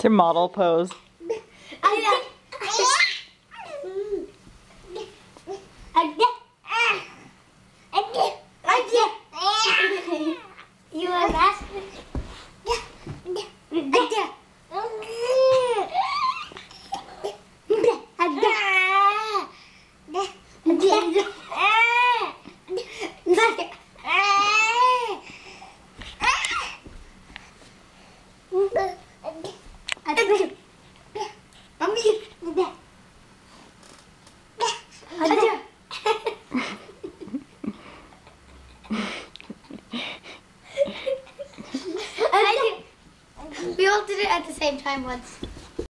It's your model pose. You are master. We all did it at the same time once.